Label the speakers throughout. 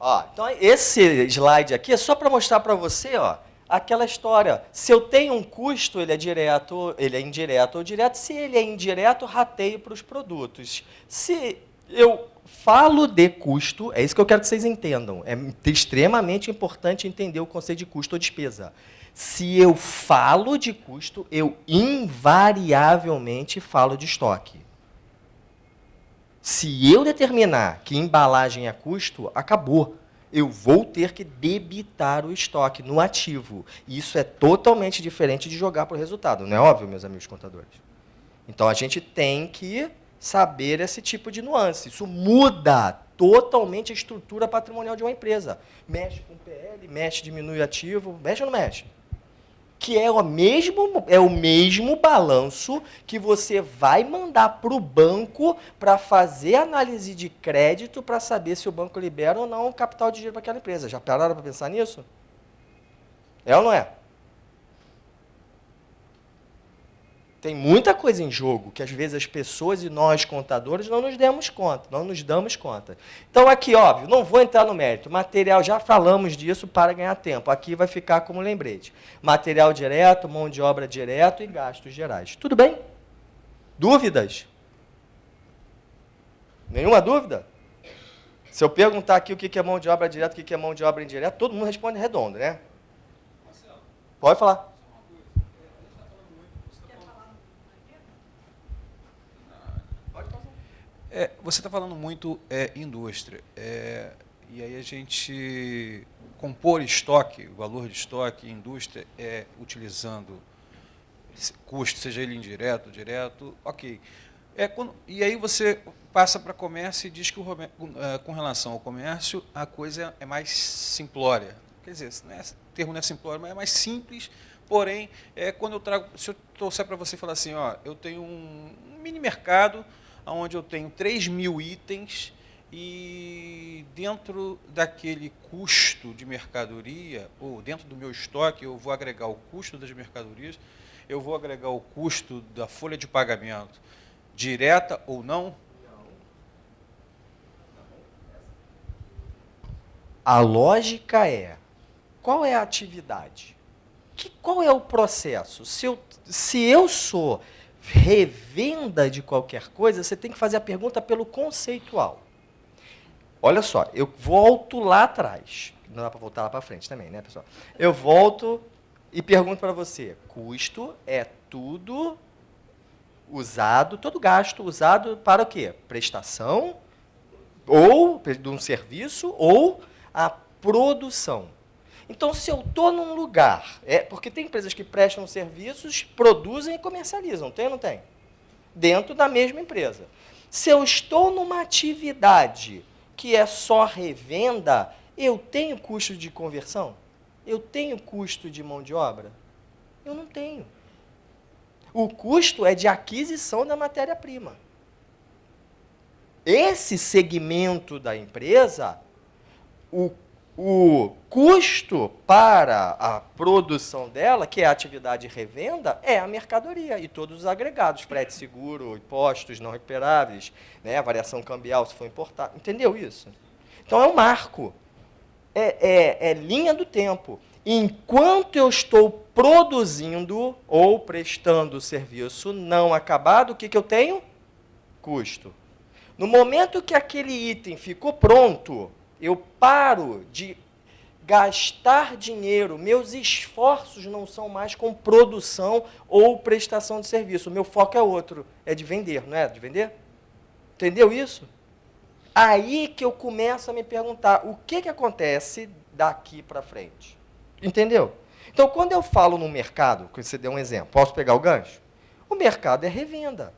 Speaker 1: Ó, então, esse slide aqui é só para mostrar para você, ó, aquela história. Se eu tenho um custo, ele é direto, ele é indireto ou direto. Se ele é indireto, rateio para os produtos. Se eu falo de custo, é isso que eu quero que vocês entendam. É extremamente importante entender o conceito de custo ou despesa. Se eu falo de custo, eu invariavelmente falo de estoque. Se eu determinar que embalagem é custo, acabou. Eu vou ter que debitar o estoque no ativo. Isso é totalmente diferente de jogar para o resultado. Não é óbvio, meus amigos contadores? Então, a gente tem que saber esse tipo de nuance. Isso muda totalmente a estrutura patrimonial de uma empresa. Mexe com PL, mexe, diminui ativo, mexe ou não mexe? Que é o mesmo balanço que você vai mandar para o banco para fazer análise de crédito para saber se o banco libera ou não o capital de giro para aquela empresa. Já pararam para pensar nisso? É ou não é? Tem muita coisa em jogo que às vezes as pessoas e nós, contadores, não nos damos conta. Então, aqui, óbvio, não vou entrar no mérito. Material, já falamos disso para ganhar tempo. Aqui vai ficar como lembrete. Material direto, mão de obra direto e gastos gerais. Tudo bem? Dúvidas? Nenhuma dúvida? Se eu perguntar aqui o que é mão de obra direta, o que é mão de obra indireta, todo mundo responde redondo, né? Pode falar.
Speaker 2: Você está falando muito indústria. E aí a gente compor estoque, o valor de estoque, indústria, utilizando custo, seja ele indireto, direto, ok. E aí você passa para comércio e diz que com relação ao comércio a coisa é mais simplória. Quer dizer, o termo não é simplório, mas é mais simples, porém, se eu trouxer para você e falar assim, ó, eu tenho um mini mercado onde eu tenho 3.000 itens e dentro daquele custo de mercadoria, ou dentro do meu estoque, eu vou agregar o custo das mercadorias, eu vou agregar o custo da folha de pagamento, direta ou não?
Speaker 1: A lógica é, qual é a atividade? Qual é o processo? Se eu sou revenda de qualquer coisa, você tem que fazer a pergunta pelo conceitual. Olha só, eu volto lá atrás. Não dá para voltar lá para frente também, né, pessoal? Eu volto e pergunto para você, custo é tudo usado, todo gasto usado para o quê? Prestação, ou de um serviço, ou a produção. Então, se eu estou num lugar, porque tem empresas que prestam serviços, produzem e comercializam, tem ou não tem? Dentro da mesma empresa. Se eu estou numa atividade que é só revenda, eu tenho custo de conversão? Eu tenho custo de mão de obra? Eu não tenho. O custo é de aquisição da matéria-prima. Esse segmento da empresa, o custo para a produção dela, que é a atividade revenda, é a mercadoria e todos os agregados, frete seguro, impostos não recuperáveis, né, variação cambial se for importado. Entendeu isso? Então, é um marco. É linha do tempo. Enquanto eu estou produzindo ou prestando serviço não acabado, o que eu tenho? Custo. No momento que aquele item ficou pronto, eu paro de gastar dinheiro, meus esforços não são mais com produção ou prestação de serviço. O meu foco é outro, é de vender, não é? De vender? Entendeu isso? Aí que eu começo a me perguntar, o que acontece daqui para frente? Entendeu? Então, quando eu falo no mercado, que você deu um exemplo, posso pegar o gancho? O mercado é revenda.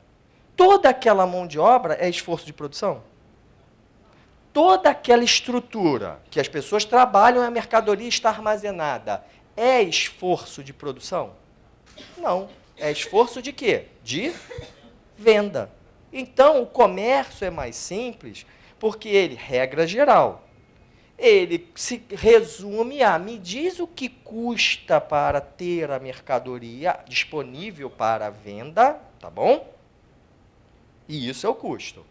Speaker 1: Toda aquela mão de obra é esforço de produção? Toda aquela estrutura que as pessoas trabalham e a mercadoria está armazenada é esforço de produção? Não. É esforço de quê? De venda. Então, o comércio é mais simples porque ele, regra geral, ele se resume a me diz o que custa para ter a mercadoria disponível para venda, tá bom? E isso é o custo.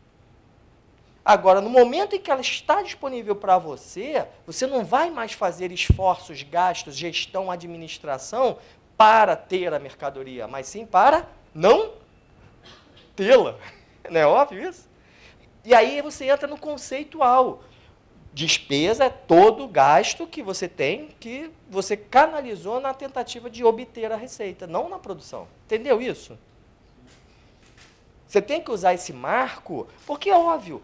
Speaker 1: Agora, no momento em que ela está disponível para você, você não vai mais fazer esforços, gastos, gestão, administração para ter a mercadoria, mas sim para não tê-la. Não é óbvio isso? E aí você entra no conceitual. Despesa é todo gasto que você tem, que você canalizou na tentativa de obter a receita, não na produção. Entendeu isso? Você tem que usar esse marco, porque é óbvio,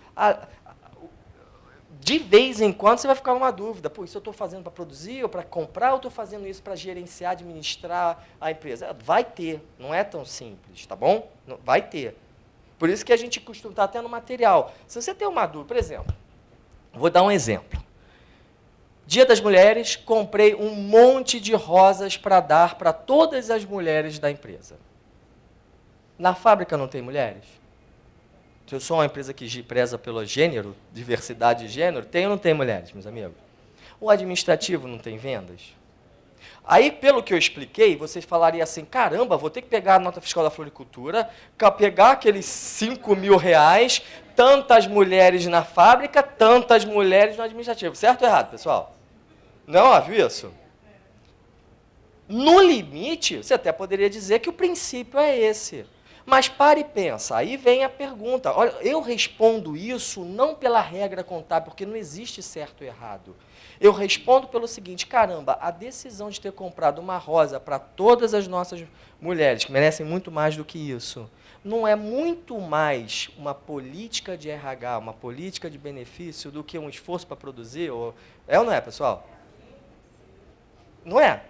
Speaker 1: de vez em quando você vai ficar numa dúvida. Pô, isso eu estou fazendo para produzir ou para comprar, ou estou fazendo isso para gerenciar, administrar a empresa? Vai ter, não é tão simples, tá bom? Vai ter. Por isso que a gente costuma estar até no material. Se você tem uma dúvida, por exemplo, vou dar um exemplo. Dia das Mulheres, comprei um monte de rosas para dar para todas as mulheres da empresa. Na fábrica não tem mulheres? Se eu sou uma empresa que preza pelo gênero, diversidade de gênero, tem ou não tem mulheres, meus amigos? O administrativo não tem vendas? Aí, pelo que eu expliquei, vocês falariam assim, caramba, vou ter que pegar a nota fiscal da floricultura, pegar aqueles 5 mil reais, tantas mulheres na fábrica, tantas mulheres no administrativo. Certo ou errado, pessoal? Não é óbvio isso? No limite, você até poderia dizer que o princípio é esse. Mas pare e pensa, aí vem a pergunta. Olha, eu respondo isso não pela regra contábil, porque não existe certo ou errado. Eu respondo pelo seguinte, caramba, a decisão de ter comprado uma rosa para todas as nossas mulheres, que merecem muito mais do que isso, não é muito mais uma política de RH, uma política de benefício, do que um esforço para produzir? É ou não é, pessoal? Não é?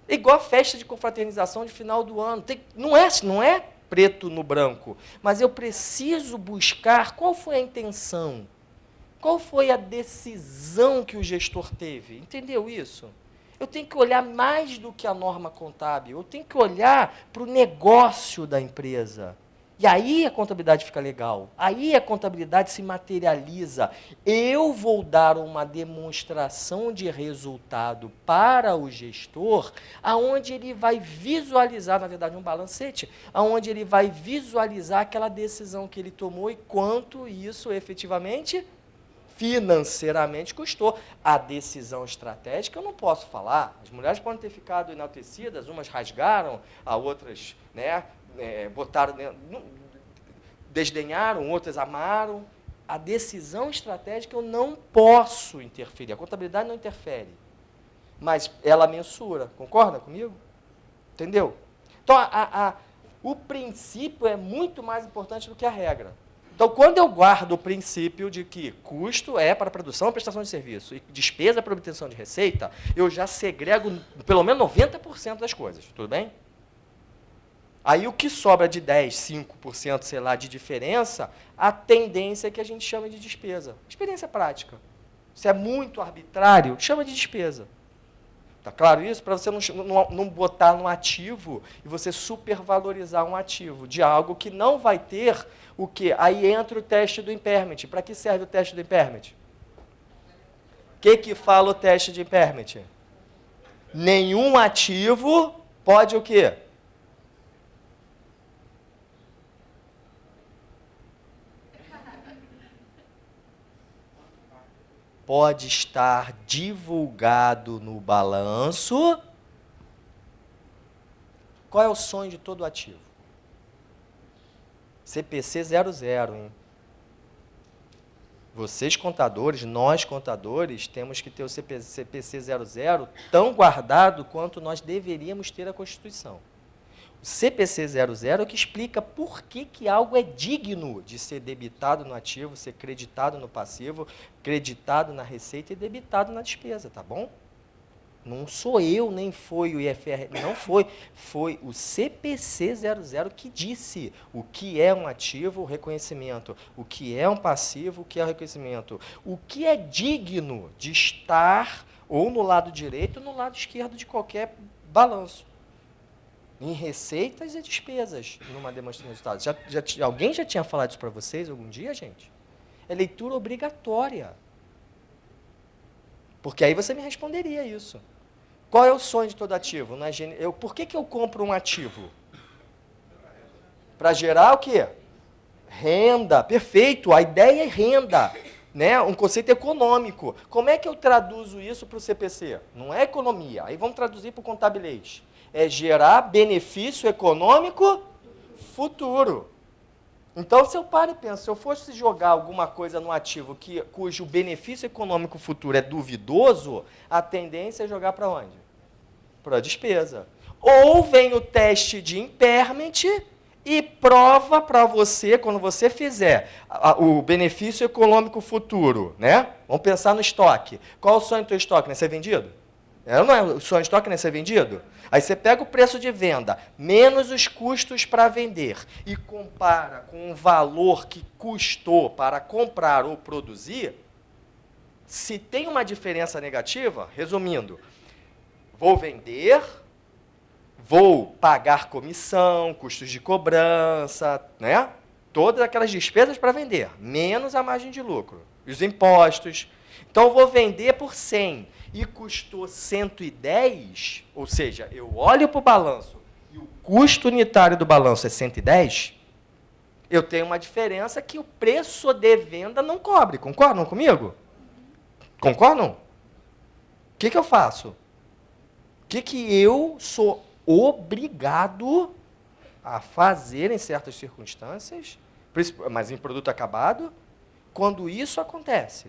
Speaker 1: Igual a festa de confraternização de final do ano. Não é preto no branco, mas eu preciso buscar qual foi a intenção, qual foi a decisão que o gestor teve. Entendeu isso? Eu tenho que olhar mais do que a norma contábil, eu tenho que olhar para o negócio da empresa. E aí a contabilidade fica legal, aí a contabilidade se materializa. Eu vou dar uma demonstração de resultado para o gestor, aonde ele vai visualizar, na verdade, um balancete, aonde ele vai visualizar aquela decisão que ele tomou e quanto isso efetivamente, financeiramente, custou. A decisão estratégica eu não posso falar. As mulheres podem ter ficado enaltecidas, umas rasgaram, as outras, né, botaram, desdenharam, outras amaram. A decisão estratégica eu não posso interferir, a contabilidade não interfere, mas ela mensura, concorda comigo? Entendeu? Então, o princípio é muito mais importante do que a regra. Então, quando eu guardo o princípio de que custo é para produção e prestação de serviço e despesa para obtenção de receita, eu já segrego pelo menos 90% das coisas, tudo bem? Aí o que sobra de 10, 5%, sei lá, de diferença, a tendência é que a gente chama de despesa. Experiência prática. Se é muito arbitrário, chama de despesa. Está claro isso? Para você não botar no ativo e você supervalorizar um ativo de algo que não vai ter o quê? Aí entra o teste do impairment. Para que serve o teste do impairment? O que fala o teste de impairment? Nenhum ativo pode o quê? Pode estar divulgado no balanço. Qual é o sonho de todo ativo? CPC 00, hein? Vocês contadores, nós contadores, temos que ter o CPC 00 tão guardado quanto nós deveríamos ter a Constituição. O CPC 00 é o que explica por que algo é digno de ser debitado no ativo, ser creditado no passivo, creditado na receita e debitado na despesa, tá bom? Não sou eu, nem foi o IFR, não foi. Foi o CPC 00 que disse o que é um ativo, o reconhecimento, o que é um passivo, o que é o reconhecimento, o que é digno de estar ou no lado direito ou no lado esquerdo de qualquer balanço. Em receitas e despesas, numa demonstração de resultados. Alguém já tinha falado isso para vocês algum dia, gente? É leitura obrigatória. Porque aí você me responderia isso. Qual é o sonho de todo ativo? Por que eu compro um ativo? Para gerar o quê? Renda, perfeito. A ideia é renda, né? Um conceito econômico. Como é que eu traduzo isso para o CPC? Não é economia. Aí vamos traduzir para o contabilês. É gerar benefício econômico futuro. Então, se eu paro e penso, se eu fosse jogar alguma coisa no ativo cujo benefício econômico futuro é duvidoso, a tendência é jogar para onde? Para a despesa. Ou vem o teste de impairment e prova para você, quando você fizer o benefício econômico futuro, né? Vamos pensar no estoque. Qual o sonho do teu estoque? Não é ser vendido? Não é o sonho do estoque não é ser vendido? Aí você pega o preço de venda, menos os custos para vender, e compara com o valor que custou para comprar ou produzir, se tem uma diferença negativa, resumindo, vou vender, vou pagar comissão, custos de cobrança, né? Todas aquelas despesas para vender, menos a margem de lucro, e os impostos. Então, eu vou vender por 100 e custou 110, ou seja, eu olho para o balanço e o custo unitário do balanço é 110, eu tenho uma diferença que o preço de venda não cobre. Concordam comigo? Concordam? O que eu faço? O que eu sou obrigado a fazer em certas circunstâncias, mas em produto acabado, quando isso acontece?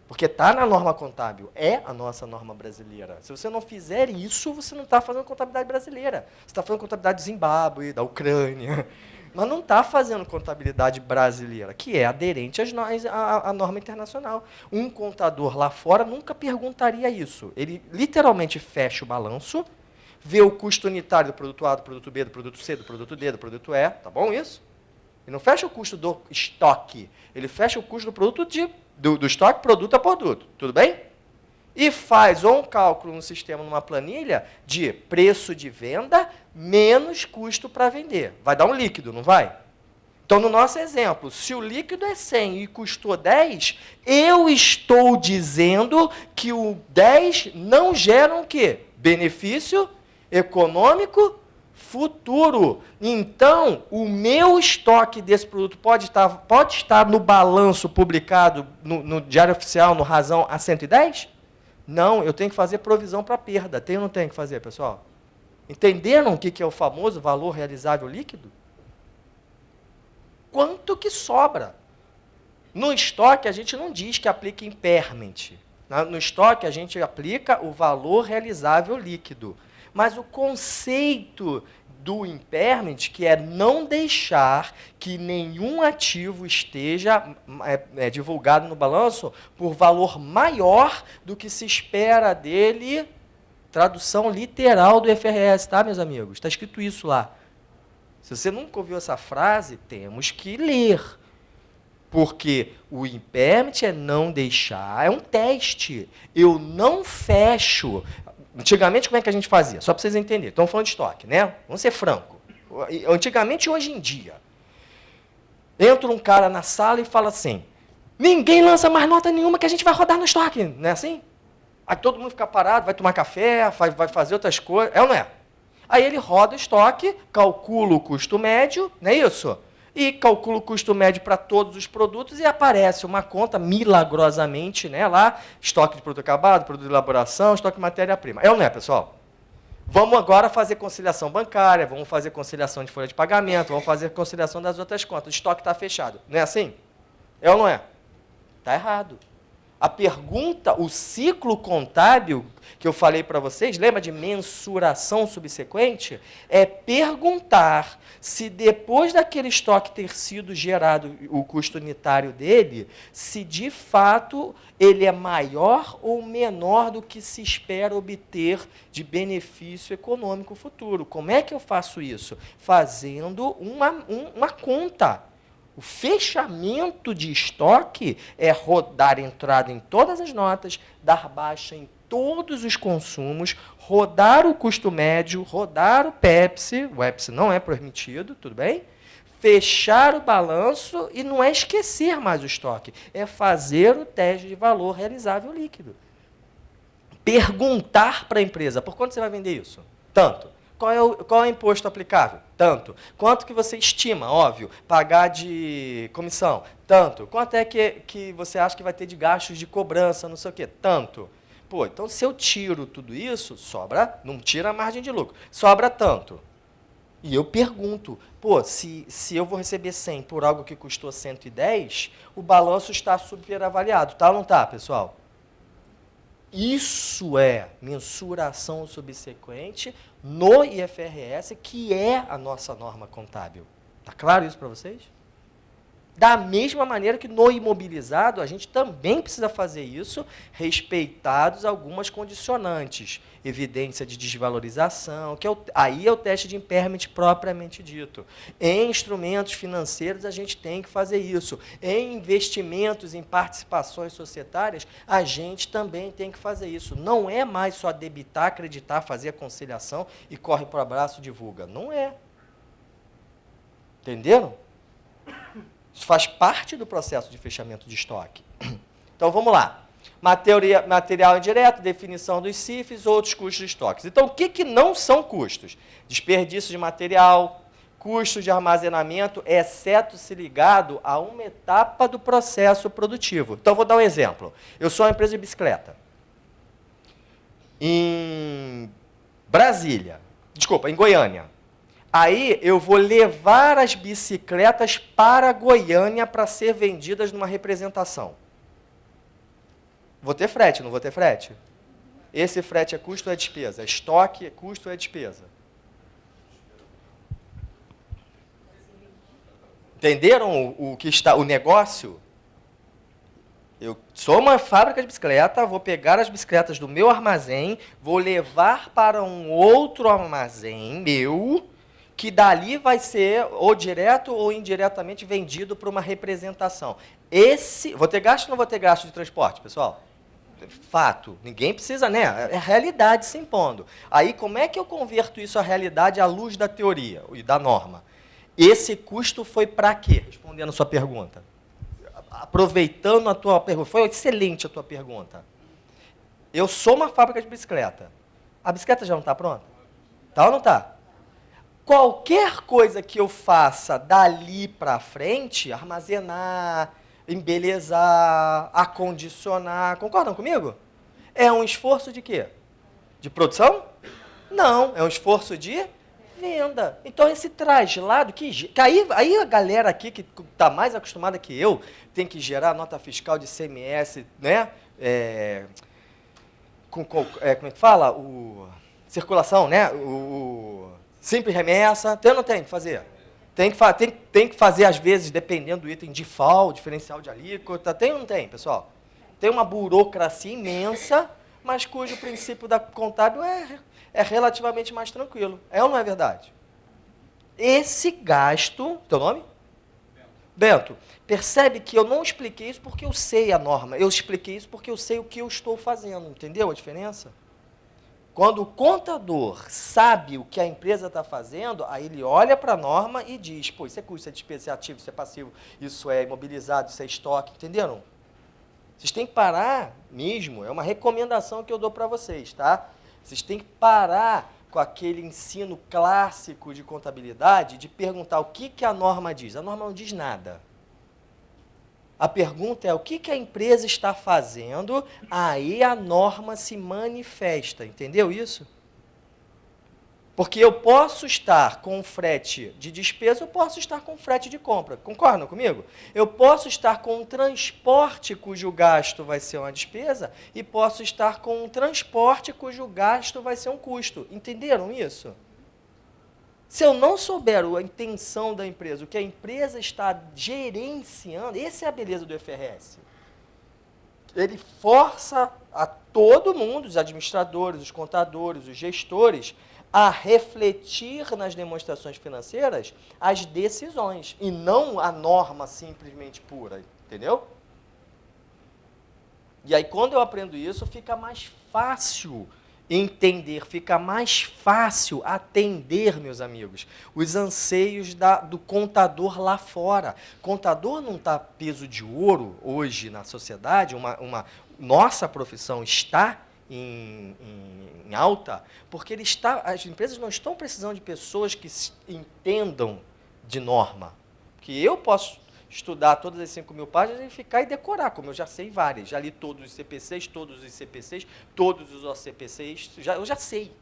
Speaker 1: Porque está na norma contábil, é a nossa norma brasileira. Se você não fizer isso, você não está fazendo contabilidade brasileira. Você está fazendo contabilidade do Zimbábue, da Ucrânia, mas não está fazendo contabilidade brasileira, que é aderente à norma internacional. Um contador lá fora nunca perguntaria isso. Ele literalmente fecha o balanço, vê o custo unitário do produto A, do produto B, do produto C, do produto D, do produto E, tá bom isso? Ele não fecha o custo do estoque, ele fecha o custo do produto do estoque produto a produto, tudo bem? E faz ou um cálculo no sistema, numa planilha, de preço de venda menos custo para vender. Vai dar um líquido, não vai? Então, no nosso exemplo, se o líquido é 100 e custou 10, eu estou dizendo que o 10 não gera o quê? Benefício econômico futuro. Então, o meu estoque desse produto pode estar no balanço publicado no Diário Oficial, no Razão, a 110? Não, eu tenho que fazer provisão para perda. Tem ou não tem que fazer, pessoal? Entenderam o que é o famoso valor realizável líquido? Quanto que sobra? No estoque, a gente não diz que aplica impairment. No estoque, a gente aplica o valor realizável líquido. Mas o conceito do impairment, que é não deixar que nenhum ativo esteja divulgado no balanço por valor maior do que se espera dele, tradução literal do IFRS, tá, meus amigos? Está escrito isso lá. Se você nunca ouviu essa frase, temos que ler. Porque o impairment é não deixar, é um teste. Eu não fecho. Antigamente, como é que a gente fazia? Só para vocês entenderem. Estamos falando de estoque, né? Vamos ser franco. Antigamente e hoje em dia. Entra um cara na sala e fala assim, ninguém lança mais nota nenhuma que a gente vai rodar no estoque. Não é assim? Aí todo mundo fica parado, vai tomar café, vai fazer outras coisas. É ou não é? Aí ele roda o estoque, calcula o custo médio, não é isso? E calcula o custo médio para todos os produtos e aparece uma conta milagrosamente, né, lá, estoque de produto acabado, produto de elaboração, estoque de matéria-prima. É ou não é, pessoal? Vamos agora fazer conciliação bancária, vamos fazer conciliação de folha de pagamento, vamos fazer conciliação das outras contas. O estoque está fechado. Não é assim? É ou não é? Está errado. A pergunta, o ciclo contábil que eu falei para vocês, lembra de mensuração subsequente? É perguntar se depois daquele estoque ter sido gerado o custo unitário dele, se de fato ele é maior ou menor do que se espera obter de benefício econômico futuro. Como é que eu faço isso? Fazendo uma conta. O fechamento de estoque é rodar entrada em todas as notas, dar baixa em todos os consumos, rodar o custo médio, rodar o EPS não é permitido, tudo bem? Fechar o balanço e não é esquecer mais o estoque, é fazer o teste de valor realizável líquido. Perguntar para a empresa, por quanto você vai vender isso? Tanto. Qual é o imposto aplicável? Tanto. Quanto que você estima, óbvio, pagar de comissão? Tanto. Quanto é que você acha que vai ter de gastos de cobrança, não sei o quê? Tanto. Pô, então se eu tiro tudo isso, sobra, não tira a margem de lucro, sobra tanto. E eu pergunto, pô, se eu vou receber 100 por algo que custou 110, o balanço está superavaliado, tá ou não está, pessoal? Isso é mensuração subsequente no IFRS, que é a nossa norma contábil. Está claro isso para vocês? Da mesma maneira que no imobilizado, a gente também precisa fazer isso, respeitados algumas condicionantes. Evidência de desvalorização, que aí é o teste de impairment propriamente dito. Em instrumentos financeiros, a gente tem que fazer isso. Em investimentos, em participações societárias, a gente também tem que fazer isso. Não é mais só debitar, acreditar, fazer a conciliação e corre para o abraço e divulga. Não é. Entenderam? Isso faz parte do processo de fechamento de estoque. Então, vamos lá. Material indireto, definição dos CIFs, outros custos de estoques. Então, o que não são custos? Desperdício de material, custos de armazenamento, exceto se ligado a uma etapa do processo produtivo. Então, vou dar um exemplo. Eu sou uma empresa de bicicleta. Em Brasília, desculpa, em Goiânia. Aí eu vou levar as bicicletas para Goiânia para ser vendidas numa representação. Vou ter frete, não vou ter frete? Esse frete é custo ou é despesa? Estoque é custo ou é despesa? Entenderam o que está o negócio? Eu sou uma fábrica de bicicleta, vou pegar as bicicletas do meu armazém, vou levar para um outro armazém meu, que dali vai ser ou direto ou indiretamente vendido para uma representação. Vou ter gasto ou não vou ter gasto de transporte, pessoal? Fato. Ninguém precisa, né? É a realidade se impondo. Aí, como é que eu converto isso à realidade à luz da teoria e da norma? Esse custo foi para quê? Respondendo a sua pergunta. Aproveitando a tua pergunta. Foi excelente a tua pergunta. Eu sou uma fábrica de bicicleta. A bicicleta já não está pronta? Tá ou não está? Qualquer coisa que eu faça dali para frente, armazenar, embelezar, acondicionar, concordam comigo? É um esforço de quê? De produção? Não, é um esforço de venda. Então, esse traslado, que aí a galera aqui, que está mais acostumada que eu, tem que gerar nota fiscal de ICMS, né? Como é que fala? Circulação, né? Simples remessa, tem ou não tem que fazer? Tem que fazer, às vezes, dependendo do item, default, diferencial de alíquota. Tem ou não tem, pessoal? Tem uma burocracia imensa, mas cujo princípio da contábil é relativamente mais tranquilo. É ou não é verdade? Esse gasto... Teu nome? Bento. Percebe que eu não expliquei isso porque eu sei a norma. Eu expliquei isso porque eu sei o que eu estou fazendo. Entendeu a diferença? Quando o contador sabe o que a empresa está fazendo, aí ele olha para a norma e diz, pô, isso é custo, isso é despesa, isso é ativo, isso é passivo, isso é imobilizado, isso é estoque, entenderam? Vocês têm que parar mesmo, é uma recomendação que eu dou para vocês, tá? Vocês têm que parar com aquele ensino clássico de contabilidade de perguntar o que a norma diz. A norma não diz nada. A pergunta é o que a empresa está fazendo, aí a norma se manifesta. Entendeu isso? Porque eu posso estar com frete de despesa, eu posso estar com frete de compra. Concordam comigo? Eu posso estar com um transporte cujo gasto vai ser uma despesa e posso estar com um transporte cujo gasto vai ser um custo. Entenderam isso? Se eu não souber a intenção da empresa, o que a empresa está gerenciando, essa é a beleza do IFRS. Ele força a todo mundo, os administradores, os contadores, os gestores, a refletir nas demonstrações financeiras as decisões, e não a norma simplesmente pura, entendeu? E aí, quando eu aprendo isso, fica mais fácil entender, fica mais fácil atender, meus amigos, os anseios do contador lá fora. Contador não está peso de ouro hoje na sociedade, nossa profissão está em alta, porque as empresas não estão precisando de pessoas que entendam de norma. Que eu posso estudar todas as 5.000 páginas e ficar e decorar, como eu já sei várias. Já li todos os CPCs, todos os CPCs, todos os OCPCs, eu já sei,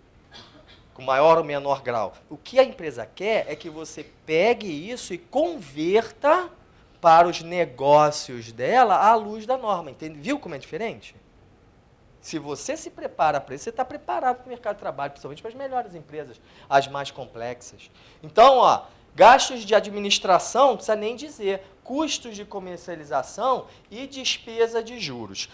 Speaker 1: com maior ou menor grau. O que a empresa quer é que você pegue isso e converta para os negócios dela à luz da norma. Entende? Viu como é diferente? Se você se prepara para isso, você está preparado para o mercado de trabalho, principalmente para as melhores empresas, as mais complexas. Então, ó, gastos de administração, não precisa nem dizer, custos de comercialização e despesa de juros.